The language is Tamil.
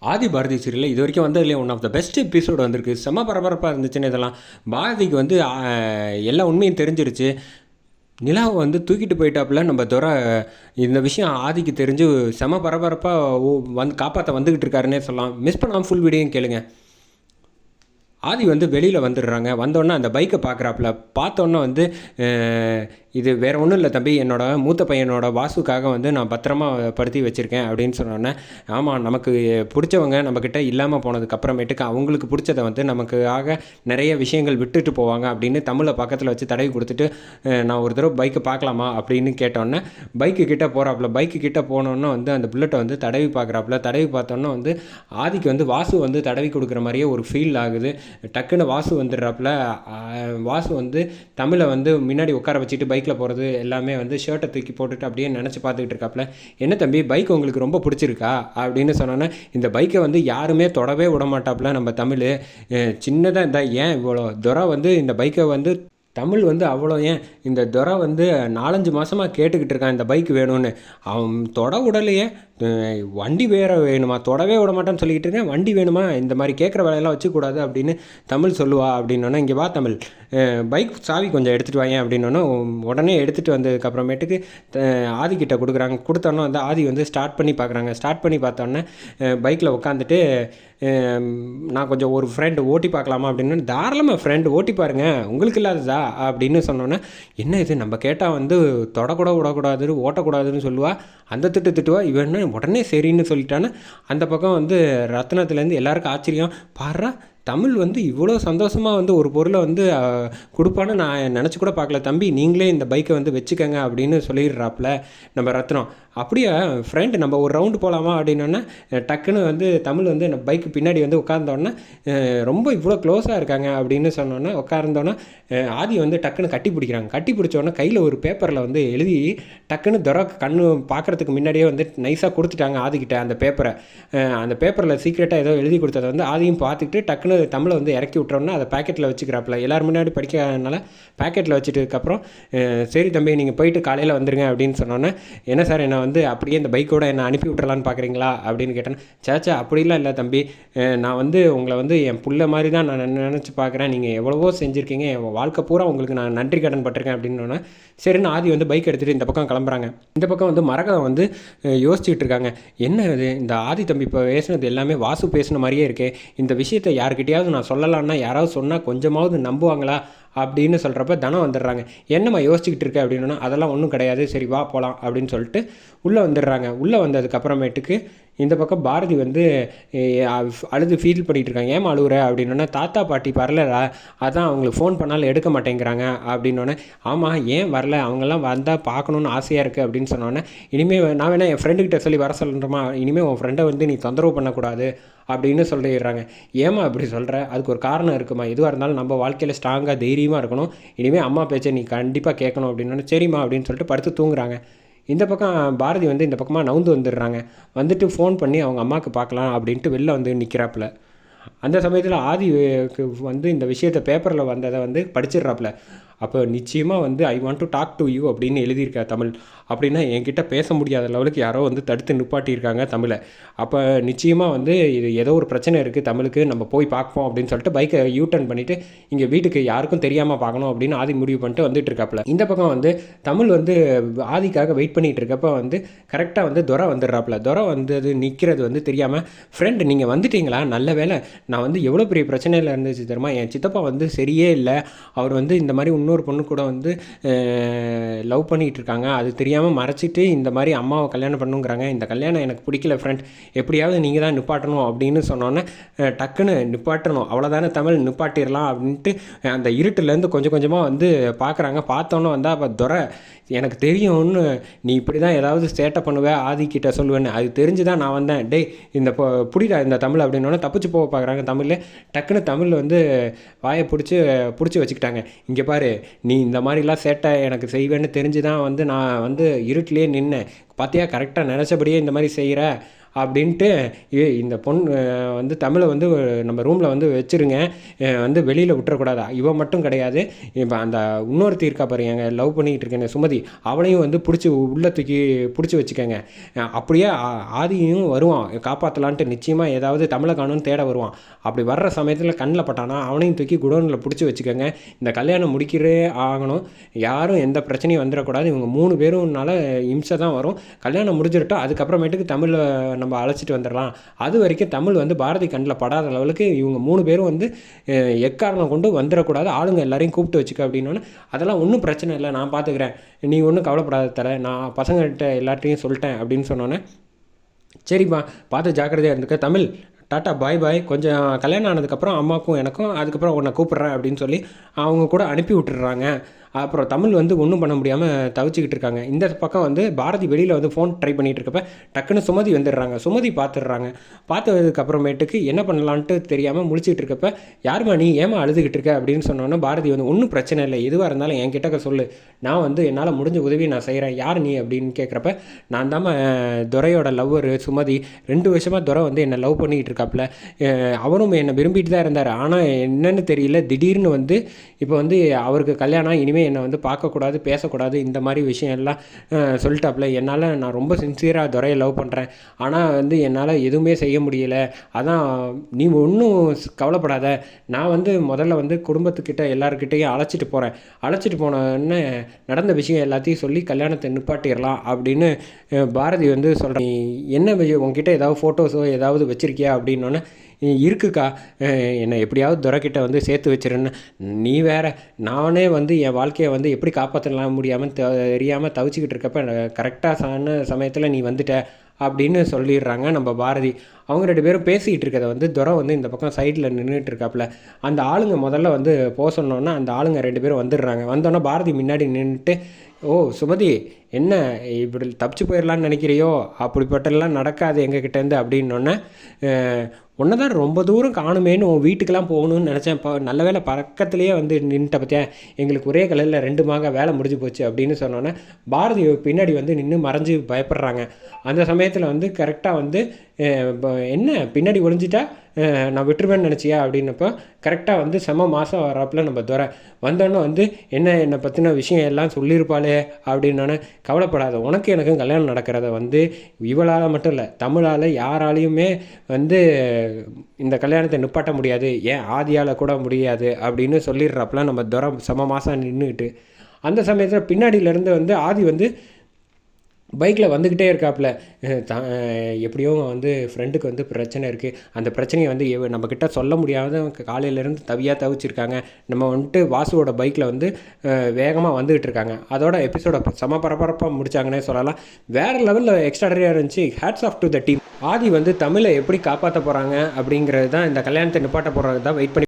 ஆதி பாரதி சீரியலில் இது வரைக்கும் வந்ததுலேயே one of the best episode வந்திருக்கு. செம்ம பரபரப்பாக இருந்துச்சுன்னு இதெல்லாம். பாரதிக்கு வந்து எல்லா உண்மையும் தெரிஞ்சிருச்சு. நிலாவை வந்து தூக்கிட்டு போயிட்டாப்புல நம்ம துறை. இந்த விஷயம் ஆதிக்கு தெரிஞ்சு செம பரபரப்பாக வந்து காப்பாற்ற வந்துக்கிட்டு இருக்காருன்னே சொல்லலாம். மிஸ் பண்ணாமல் ஃபுல் வீடியோயும் கேளுங்க. ஆதி வந்து வெளியில் வந்துடுறாங்க. வந்தோடனே அந்த பைக்கை பார்க்குறாப்புல. பார்த்தோன்னே வந்து இது வேறு ஒன்றும் இல்லை தம்பி, என்னோடய மூத்த பையனோட வாசுக்காக வந்து நான் பத்திரமா படுத்தி வச்சுருக்கேன் அப்படின்னு சொன்னோன்னே, ஆமாம் நமக்கு பிடிச்சவங்க நம்மக்கிட்ட இல்லாமல் போனதுக்கப்புறமேட்டுக்கு அவங்களுக்கு பிடிச்சதை வந்து நமக்காக நிறைய விஷயங்கள் விட்டுட்டு போவாங்க அப்படின்னு தமிழை பக்கத்தில் வச்சு தடவி கொடுத்துட்டு, நான் ஒரு தடவை பைக்கை பார்க்கலாமா அப்படின்னு கேட்டோன்னே பைக்கு கிட்டே போகிறாப்புல. பைக்கு கிட்டே போனோன்னே வந்து அந்த புல்லட்டை வந்து தடவி பார்க்குறாப்புல. தடவி பார்த்தோன்னே வந்து ஆதிக்கு வந்து வாசு வந்து தடவி கொடுக்குற மாதிரியே ஒரு ஃபீல் ஆகுது. டக்குன்னு வாசு வந்துடுறாப்புல. வாசு வந்து தமிழை வந்து முன்னாடி உட்கார வச்சுட்டு பைக்கில் போகிறது எல்லாமே வந்து ஷர்ட்டை தூக்கி போட்டுட்டு அப்படியே நினச்சி பார்த்துக்கிட்டு இருக்காப்புல. என்ன தம்பி பைக் உங்களுக்கு ரொம்ப பிடிச்சிருக்கா அப்படின்னு சொன்னோன்னே, இந்த பைக்கை வந்து யாருமே தொடவே விட மாட்டாப்புல நம்ம தமிழ். சின்னதாக இந்த ஏன் இவ்வளோ துறை வந்து இந்த பைக்கை வந்து தமிழ் வந்து அவ்வளோ ஏன் இந்த துறை வந்து 4-5 மாதமாக கேட்டுக்கிட்டு இருக்கான் இந்த பைக் வேணும்னு. அவன் தொட விடலையே. வண்டி வேறு வேணுமா, தொடவே விட மாட்டான்னு சொல்லிக்கிட்டு இருக்கேன், வண்டி வேணுமா, இந்த மாதிரி கேட்குற வேலையெல்லாம் வச்சுக்கூடாது அப்படின்னு தமிழ் சொல்லுவா. அப்படின்னோன்னா, இங்கே வா தமிழ், பைக் சாவி கொஞ்சம் எடுத்துகிட்டு வாங்க அப்படின்னோன்னா உடனே எடுத்துகிட்டு வந்ததுக்கப்புறமேட்டுக்கு ஆதிக்கிட்ட கொடுக்குறாங்க. கொடுத்தோன்னே வந்து ஆதி வந்து ஸ்டார்ட் பண்ணி பார்க்குறாங்க. ஸ்டார்ட் பண்ணி பார்த்தோன்னே பைக்கில் உட்காந்துட்டு, நான் கொஞ்சம் ஒரு ஃப்ரெண்டு ஓட்டி பார்க்கலாமா அப்படின்னு. தாராளமாக ஃப்ரெண்டு ஓட்டி பாருங்கள், உங்களுக்கு இல்லாததா அப்படின்னு சொன்னோன்னே, என்ன இது நம்ம கேட்டால் வந்து தொடக்கூட விடக்கூடாது ஓட்டக்கூடாதுன்னு சொல்லுவா. அந்த திட்டுவா. இவன் உடனே சரின்னு சொல்லிட்டான்னு அந்த பக்கம் வந்து ரத்னத்துலேருந்து எல்லாருக்கும் ஆச்சரியம். பாரா தமிழ் வந்து இவ்வளோ சந்தோஷமாக வந்து ஒரு பொருளை வந்து கொடுப்பான்னு நான் நினச்சி கூட பார்க்கல. தம்பி நீங்களே இந்த பைக்கை வந்து வச்சுக்கோங்க அப்படின்னு சொல்லிடுறாப்புல நம்ம ரத்னம். அப்படியே ஃப்ரெண்டு நம்ம ஒரு ரவுண்டு போகலாமா அப்படின்னோடனே டக்குன்னு வந்து தமிழ் வந்து நம்ம பைக்கு பின்னாடி வந்து உட்கார்ந்தோன்னே, ரொம்ப இவ்வளோ க்ளோஸாக இருக்காங்க அப்படின்னு சொன்னோன்னே உட்கார்ந்தோன்னே ஆதி வந்து டக்குன்னு கட்டி பிடிக்கிறாங்க. கட்டி பிடிச்சோன்னே கையில் ஒரு பேப்பரில் வந்து எழுதி டக்குன்னு கண்ணு பார்க்குறதுக்கு முன்னாடியே வந்து நைஸாக கொடுத்துட்டாங்க ஆதிக்கிட்ட அந்த பேப்பரை. அந்த பேப்பரில் சீக்ரெட்டாக ஏதோ எழுதி கொடுத்ததை வந்து ஆதியும் பார்த்துக்கிட்டு டக்குன்னு தமிழை வந்து இறக்கி விட்றோன்னா அதை பேக்கெட்டில் வச்சுக்கிறாப்புல. எல்லோரும் முன்னாடி படிக்காதனால பேக்கெட்டில் வச்சுட்டதுக்கப்புறம், சரி தம்பி நீங்கள் போயிட்டு காலையில் வந்துடுங்க அப்படின்னு சொன்னோன்னே, என்ன சார் என்ன வந்து அப்படியே இந்த பைக்கோட என்னை அனுப்பி விட்றலான்னு பார்க்குறீங்களா அப்படின்னு கேட்டேன். சேச்சா அப்படிலாம் இல்லை தம்பி, நான் வந்து உங்களை வந்து என் புள்ள மாதிரி தான் நான் நினச்சி பார்க்குறேன். நீங்கள் எவ்வளவோ செஞ்சுருக்கீங்க, என் வாழ்க்கை பூரா உங்களுக்கு நான் நன்றி கடன் பட்டிருக்கேன் அப்படின்னோன்னே, சரின்னு ஆதி வந்து பைக் எடுத்துகிட்டு இந்த பக்கம் கிளம்புறாங்க. இந்த பக்கம் வந்து மரகதம் வந்து யோசிச்சுட்டு இருக்காங்க. என்ன இது இந்த ஆதி தம்பி இப்போ பேசுனது எல்லாமே வாசு பேசின மாதிரியே இருக்கே, இந்த விஷயத்தை யாருக்கிட்டையாவது நான் சொல்லலான்னா யாராவது சொன்னால் கொஞ்சமாவது நம்புவாங்களா அப்படின்னு சொல்கிறப்ப தனம் வந்துடுறாங்க. என்னம்மா யோசிச்சுக்கிட்டு இருக்க அப்படின்னா, அதெல்லாம் ஒன்றும் கிடையாது, சரி வா போகலாம் அப்படின்னு சொல்லிட்டு உள்ளே வந்துடுறாங்க. உள்ளே வந்ததுக்கப்புறமேட்டுக்கு இந்த பக்கம் பாரதி வந்து அழுது ஃபீல் பண்ணிகிட்டு இருக்காங்க. ஏமா அழுகுற அப்படின்னோடனே, தாத்தா பாட்டி வரலடா, அதான் அவங்களுக்கு ஃபோன் பண்ணாலும் எடுக்க மாட்டேங்கிறாங்க அப்படின்னோடனே, ஆமாம் ஏன் வரல, அவங்கெல்லாம் வந்தால் பார்க்கணுன்னு ஆசையாக இருக்குது அப்படின்னு சொன்னோன்னே, இனிமேல் நான் வேணா என் ஃப்ரெண்டுக்கிட்ட சொல்லி வர சொல்கிறேம்மா, இனிமேல் உன் ஃப்ரெண்டை வந்து நீ தொந்தரவு பண்ணக்கூடாது அப்படின்னு சொல்லிடுறாங்க. ஏமா அப்படி சொல்கிற, அதுக்கு ஒரு காரணம் இருக்குமா, எதுவாக இருந்தாலும் நம்ம வாழ்க்கையில் ஸ்ட்ராங்காக தைரியமாக இருக்கணும், இனிமேல் அம்மா பேச்சை நீ கண்டிப்பாக கேட்கணும் அப்படின்னோடனே, சரிம்மா அப்படின்னு சொல்லிட்டு படுத்து தூங்குறாங்க. இந்த பக்கம் பாரதி வந்து இந்த பக்கமாக நவுந்து வந்துடுறாங்க. வந்துட்டு ஃபோன் பண்ணி அவங்க அம்மாவுக்கு பார்க்கலாம் அப்படின்ட்டு வெளில வந்து நிற்கிறாப்புல. அந்த சமயத்தில் ஆதிக்கு வந்து இந்த விஷயத்தை பேப்பரில் வந்ததை வந்து படிச்சிடுறாப்புல. அப்போ நிச்சயமாக வந்து I want to talk to you அப்படின்னு எழுதியிருக்கா தமிழ். அப்படின்னா என்கிட்ட பேச முடியாத லெவலுக்கு யாரோ வந்து தடுத்து நிப்பாட்டியிருக்காங்க தமிழை. அப்போ நிச்சயமாக வந்து இது ஏதோ ஒரு பிரச்சனை இருக்குது தமிழுக்கு, நம்ம போய் பார்ப்போம் அப்படின்னு சொல்லிட்டு பைக்கை யூட்டர்ன் பண்ணிவிட்டு இங்கே வீட்டுக்கு யாருக்கும் தெரியாமல் பார்க்கணும் அப்படின்னு ஆதி முடிவு பண்ணிட்டு வந்துட்டு இருக்காப்புல. இந்த பக்கம் வந்து தமிழ் வந்து ஆதிக்காக வெயிட் பண்ணிகிட்டு இருக்கப்போ வந்து கரெக்டாக வந்து துரை வந்துடுறாப்புல. துரை வந்தது நிற்கிறது வந்து தெரியாமல், ஃப்ரெண்டு நீங்கள் வந்துட்டீங்களா, நல்ல வேலை, நான் வந்து எவ்வளோ பெரிய பிரச்சனையில் இருந்துச்சு தெரியுமா, என் சித்தப்பா வந்து சரியே இல்லை, அவர் வந்து இந்த மாதிரி இன்னொரு பொண்ணு கூட வந்து லவ் பண்ணிகிட்டு இருக்காங்க, அது தெரியாமல் மறைச்சிட்டு இந்த மாதிரி அம்மாவை கல்யாணம் பண்ணுங்கிறாங்க, இந்த கல்யாணம் எனக்கு பிடிக்கல ஃப்ரெண்ட், எப்படியாவது நீங்கள் தான் நிப்பாட்டணும் அப்படின்னு சொன்னோன்னே, டக்குன்னு நிப்பாட்டணும் அவ்வளோதானே தமிழ், நிப்பாட்டிடலாம் அப்படின்ட்டு அந்த இருட்டிலேருந்து கொஞ்சம் கொஞ்சமாக வந்து பார்க்குறாங்க. பார்த்தோன்னே வந்தால் அப்போ துரை, எனக்கு தெரியும்னு நீ இப்படி தான் ஏதாவது சேட்டை பண்ணுவேன் ஆதிக்கிட்ட சொல்லுவேன்னு, அது தெரிஞ்சு தான் நான் வந்தேன், டேய் இந்த புடிடா இந்த தமிழ் அப்படின்னோடனே தப்பிச்சு போக பார்க்குறாங்க. தமிழில் டக்குன்னு தமிழ் வந்து வாயை பிடிச்சி வச்சுக்கிட்டாங்க. இங்கே பாரு, நீ இந்த மாதிரிலாம் சேட்டை எனக்கு செய்வேன்னு தெரிஞ்சு தான் வந்து நான் வந்து இருட்டிலே நின்னேன், பார்த்தியா கரெக்டாக நினச்சபடியே இந்த மாதிரி செய்கிற அப்படின்ட்டு இந்த பொண்ணு வந்து தமிழை வந்து நம்ம ரூமில் வந்து வச்சுருங்க, வந்து வெளியில் விட்டுறக்கூடாது. இவன் மட்டும் கிடையாது, இப்போ அந்த இன்னொருத்தி இருக்கா பாரு, எங்கள் லவ் பண்ணிக்கிட்டு இருக்கேன் சுமதி, அவளையும் வந்து பிடிச்சி உள்ளே தூக்கி பிடிச்சி வச்சுக்கோங்க. அப்படியே ஆதியும் வருவான் காப்பாற்றலான்ட்டு, நிச்சயமாக ஏதாவது தமிழை காணும்னு தேட வருவான். அப்படி வர்ற சமயத்தில் கண்ணில் பட்டானா அவனையும் தூக்கி குடோனில் பிடிச்சி வச்சுக்கோங்க. இந்த கல்யாணம் முடிக்கிறே ஆகணும், யாரும் எந்த பிரச்சனையும் வந்துடக்கூடாது. இவங்க 3 பேரும்னால இம்சை தான் வரும். கல்யாணம் முடிஞ்சிடட்டும், அதுக்கப்புறமேட்டுக்கு தமிழை நம்ம அழைச்சிட்டு வந்துடலாம். அது வரைக்கும் தமிழ் வந்து பாரதி கண்ணில் படாத லெவலுக்கு இவங்க 3 பேரும் வந்து எக்காரணம் கொண்டு வந்துடக்கூடாது. ஆளுங்க எல்லாரையும் கூப்பிட்டு வச்சுக்க அப்படின்னோன்னு, அதெல்லாம் ஒன்றும் பிரச்சனை இல்லை, நான் பார்த்துக்கிறேன், நீ ஒன்றும் கவலைப்படாத தர, நான் பசங்கள்கிட்ட எல்லார்ட்டையும் சொல்லிட்டேன் அப்படின்னு சொன்னோன்னே, சரிப்பா பார்த்து ஜாக்கிரதையாக இருந்துக்க தமிழ், டாட்டா பாய் பாய், கொஞ்சம் கல்யாணம் ஆனதுக்கப்புறம் அம்மாவுக்கும் எனக்கும் அதுக்கப்புறம் உன்னை கூப்பிட்றேன் அப்படின்னு சொல்லி அவங்க கூட அனுப்பி விட்டுடுறாங்க. அப்புறம் தமிழ் வந்து ஒன்றும் பண்ண முடியாமல் தவிச்சிக்கிட்டு இருக்காங்க. இந்த பக்கம் வந்து பாரதி வெளியில் வந்து ஃபோன் ட்ரை பண்ணிகிட்டு இருக்கப்ப டக்குன்னு சுமதி வந்துடுறாங்க. சுமதி பார்த்துடுறாங்க. பார்த்ததுக்கப்புறமேட்டுக்கு என்ன பண்ணலான்ட்டு தெரியாமல் முழிச்சிக்கிட்டு இருக்கப்ப, யாருமா நீ ஏமா அழுதுகிட்டு இருக்க அப்படின்னு சொன்னோன்னே பாரதி வந்து, ஒன்றும் பிரச்சனை இல்லை, எதுவாக இருந்தாலும் என் கிட்டக்க சொல்லு, நான் வந்து என்னால் முடிஞ்ச உதவி நான் செய்கிறேன், யார் நீ அப்படின்னு கேட்குறப்ப, நான் தான் துரையோட லவ்வர் சுமதி, 2 வருஷமாக துரை வந்து என்னை லவ் பண்ணிக்கிட்டு இருக்காப்புல, அவரும் என்னை விரும்பிட்டு தான் இருந்தார், ஆனால் என்னென்னு தெரியல, திடீர்னு வந்து இப்போ வந்து அவருக்கு கல்யாணம், இனிமேல் என்னை வந்து பார்க்கக்கூடாது, பேசக்கூடாது, இந்த மாதிரி விஷயம் எல்லாம் சொல்லிட்டாப்புல. நான் ரொம்ப சின்சியராக துரையை லவ் பண்ணுறேன், ஆனால் வந்து என்னால் எதுவுமே செய்ய முடியலை, அதான் நீ ஒன்றும் கவலைப்படாத, நான் வந்து முதல்ல வந்து குடும்பத்துக்கிட்ட எல்லாருக்கிட்டையும் அழைச்சிட்டு போனோன்னே நடந்த விஷயம் எல்லாத்தையும் சொல்லி கல்யாணத்தை நிப்பாட்டிடலாம் அப்படின்னு பாரதி வந்து சொல்கிறேன். என்ன உங்ககிட்ட ஏதாவது ஃபோட்டோஸோ ஏதாவது வச்சுருக்கியா அப்படின்னோடனே, இருக்குக்கா, என்னை எப்படியாவது துரைக்கிட்ட வந்து சேர்த்து வச்சிருன்னு. நீ வேற, நானே வந்து என் வாழ்க்கையை வந்து எப்படி காப்பாற்றலாம் முடியாமல் தெரியாமல் தவிச்சிக்கிட்டு இருக்கப்ப கரெக்டாக சமயத்தில் நீ வந்துட்ட அப்படின்னு சொல்லிடுறாங்க நம்ம பாரதி. அவங்க 2 பேரும் பேசிக்கிட்டு இருக்கிறத வந்து துரை வந்து இந்த பக்கம் சைடில் நின்றுட்டு இருக்காப்புல. அந்த ஆளுங்க முதல்ல வந்து போக சொன்னோன்னா அந்த ஆளுங்க 2 பேரும் வந்துடுறாங்க. வந்தோன்னே பாரதி முன்னாடி நின்றுட்டு, ஓ சுமதி, என்ன இப்படி தப்பிச்சு போயிடலான்னு நினைக்கிறியோ, அப்படிப்பட்டெல்லாம் நடக்காது எங்ககிட்டேருந்து அப்படின்னோடனே, ஒன்றை தான் ரொம்ப தூரம் காணுமேன்னு உன் வீட்டுக்கெல்லாம் போகணும்னு நினச்சேன், இப்போ நல்ல வேலை பக்கத்துலேயே வந்து நின்றுட்ட பற்றியா, எங்களுக்கு ஒரே கலரில் 2 மாங்க வேலை முடிஞ்சு போச்சு அப்படின்னு சொன்னோன்னே பாரதி பின்னாடி வந்து நின்று மறைஞ்சு பயப்படுறாங்க. அந்த சமயத்தில் வந்து கரெக்டாக வந்து, என்ன பின்னாடி ஒளிஞ்சிட்டா நான் விட்டுருவேன்னு நினச்சியா அப்படின்னப்போ, கரெக்டாக வந்து செம்ம மாதம் வராப்புல நம்ம துரை வந்தோன்னே வந்து, என்னை பற்றின விஷயம் எல்லாம் சொல்லியிருப்பாளே அப்படின்னோடனே, கவலைப்படாத, உனக்கு எனக்கும் கல்யாணம் நடக்கிறத வந்து இவளால் மட்டும் இல்லை, தமிழால் யாராலையுமே வந்து இந்த கல்யாணத்தை நிப்பாட்ட முடியாது, ஏன் ஆதியால் கூட முடியாது அப்படின்னு சொல்லிடுறாப்புல நம்ம துரை செம்ம மாதம் நின்றுக்கிட்டு. அந்த சமயத்தில் பின்னாடியிலேருந்து வந்து ஆதி வந்து பைக்கில் வந்துக்கிட்டே இருக்காப்புல. எப்படியோ வந்து ஃப்ரெண்டுக்கு வந்து பிரச்சனை இருக்குது, அந்த பிரச்சனையை வந்து நம்மக்கிட்ட சொல்ல முடியாத காலையிலேருந்து தவிச்சிருக்காங்க. நம்ம வந்துட்டு வாசுவோட பைக்கில் வந்து வேகமாக வந்துக்கிட்டு இருக்காங்க. அதோட எபிசோட செம பரபரப்பாக முடித்தாங்கன்னே சொல்லலாம். வேறு லெவலில் எக்ஸ்ட்ராடரியாக இருந்துச்சு. Hats off to the team. Aadhi வந்து தமிழை எப்படி காப்பாற்ற போகிறாங்க அப்படிங்கிறது தான், இந்த கல்யாணத்தை நிப்பாட்ட போகிறது தான் வெயிட் பண்ணி